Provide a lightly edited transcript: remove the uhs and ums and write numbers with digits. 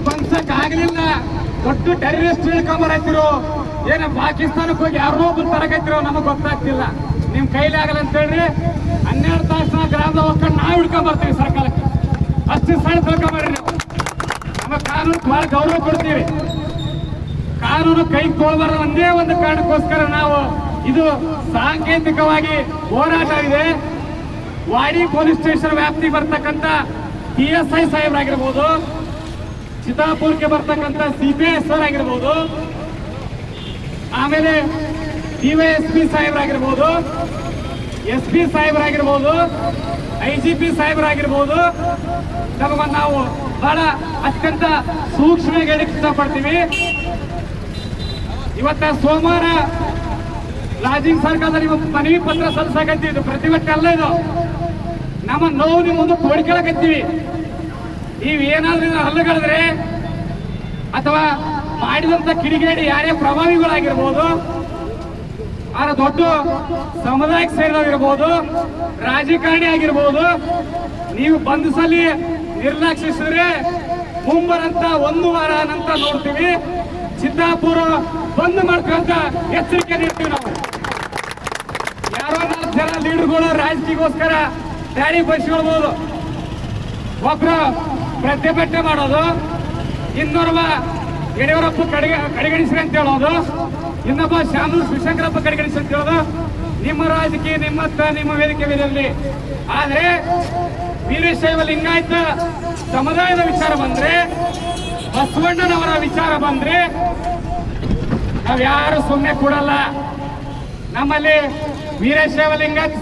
ಬಂದ್ಸಕ್ ಆಗ್ಲಿಲ್ಲ. ದೊಡ್ಡ ಟೆರರಿಸ್ಟ್ ಇಳ್ಕೊಂಬರತ್ತಿರೋ ಏನ ಪಾಕಿಸ್ತಾನಕ್ಕೆ ಹೋಗಿ ಯಾರೋ ಒಬ್ಬರು ತರಕತ್ತಿರೋ ನಮಗ್ ಗೊತ್ತಾಗ್ತಿಲ್ಲ. ನಿಮ್ ಕೈಲಿ ಆಗಲ್ಲ ಅಂತ ಹೇಳ್ರಿ 12 ತಾಸಿನ ಗ್ರಾಮದ ಹೋಗ್ಕೊಂಡು ನಾವು ಹಿಡ್ಕೊಂಡ್ ಬರ್ತೀವಿ ಸರ್ಕಾರಕ್ಕೆ. ಅಷ್ಟು ಸಣ್ಣ ತಿಳ್ಕೊಂಬರ್ರಿ ನೀವು. ನಮ್ಮ ಕಾನೂನು ಬಹಳ ಗೌರವ ಕೊಡ್ತೀವಿ. ಕಾನೂನು ಕೈಗೆ ತೊಗೊಳ್ಬಾರ ಒಂದೇ ಒಂದು ಕಾರಣಕ್ಕೋಸ್ಕರ ನಾವು ಇದು ಸಾಂಕೇತಿಕವಾಗಿ ಹೋರಾಟ ಇದೆ. ವಾಡಿ ಪೊಲೀಸ್ ಸ್ಟೇಷನ್ ವ್ಯಾಪ್ತಿಗೆ ಬರ್ತಕ್ಕಂಥ PSI ಸಾಹೇಬ್ರಾಗಿರ್ಬೋದು, ಚಿತ್ತಾಪುರಕ್ಕೆ ಬರ್ತಕ್ಕಂಥ CPI ಸರ್ ಆಗಿರ್ಬೋದು, ಆಮೇಲೆ DYSP ಸಾಹೇಬ್ರಾಗಿರ್ಬೋದು, SP ಸಾಹೇಬ್ರಾಗಿರ್ಬೋದು, IGP ಸಾಹೇಬ್ರಾಗಿರ್ಬೋದು, ನಮಗೊಂದು ನಾವು ಬಹಳ ಅತ್ಯಂತ ಸೂಕ್ಷ್ಮವಾಗಿ ಹೇಳಕ್ಕೆ ಇಷ್ಟಪಡ್ತೀವಿ. ಇವತ್ತ ಸೋಮವಾರ ಲಾಜಿಂಗ್ ಸರ್ಕಾರದಲ್ಲಿ ಮನವಿ ಪತ್ರ ಸಲ್ಲಿಸಾಕತ್ತೀವಿ. ಪ್ರತಿಭಟನೆ ಅಲ್ಲ ಇದು. ನಮ್ಮ ನೋವು ನಿಮ್ಮ ಮುಂದೆ ತೋಡ್ಕೊಳಕತ್ತೀವಿ. ನೀವು ಏನಾದ್ರೂ ಹಲ್ಲುಗಳಿದ್ರೆ ಅಥವಾ ಮಾಡಿದಂತ ಕಿಡಿಗೇಡಿ ಯಾರೇ ಪ್ರಭಾವಿಗಳಾಗಿರ್ಬೋದು, ಆ ದೊಡ್ಡ ಸಮುದಾಯಕ್ಕೆ ಸೇರಿದವರಿರ್ಬೋದು, ರಾಜಕಾರಣಿ ಆಗಿರ್ಬೋದು, ನೀವು ಬಂಧಿಸಲಿ ನಿರ್ಲಕ್ಷಿಸಿದ್ರೆ ಮುಂಬರಂತ 1 ವಾರ ನಂತರ ನೋಡ್ತೀವಿ ಚಿತ್ತಾಪುರ ಬಂದ್ ಮಾಡ್ಕೊಂತ ಎಚ್ಚರಿಕೆ ನೀಡ್ತೀವಿ. ನಾವು ಯಾರೋ 4 ಜನ ಲೀಡರ್ಗಳು ರಾಜಕೀಯಕ್ಕೋಸ್ಕರ ದಾರಿ ಬಯಸ್ಕೊಳ್ಬಹುದು. ಒಬ್ರು ಪ್ರತಿಭಟನೆ ಮಾಡೋದು, ಇನ್ನೊಬ್ಬ ಯಡಿಯೂರಪ್ಪ ಕಡೆಗಣಿಸ್ರಿ ಅಂತ ಹೇಳೋದು, ಇನ್ನೊಬ್ಬ ಶಾಮೂರು ಶಿವಶಂಕರಪ್ಪ ಕಡೆಗಣಿಸಿ ಅಂತ ಹೇಳೋದು ನಿಮ್ಮ ರಾಜಕೀಯ ನಿಮ್ಮ ವೇದಿಕೆ ಮೇಲಿರಲಿ. ಆದ್ರೆ ವೀರಶೈವ ಲಿಂಗಾಯತ ಸಮುದಾಯದ ವಿಚಾರ ಬಂದ್ರೆ, ಬಸವಣ್ಣನವರ ವಿಚಾರ ಬಂದ್ರೆ ನಾವ್ಯಾರು ಸುಮ್ಮನೆ ಕೊಡಲ್ಲ. ನಮ್ಮಲ್ಲಿ ವೀರಶೈವ ಲಿಂಗಾಯತ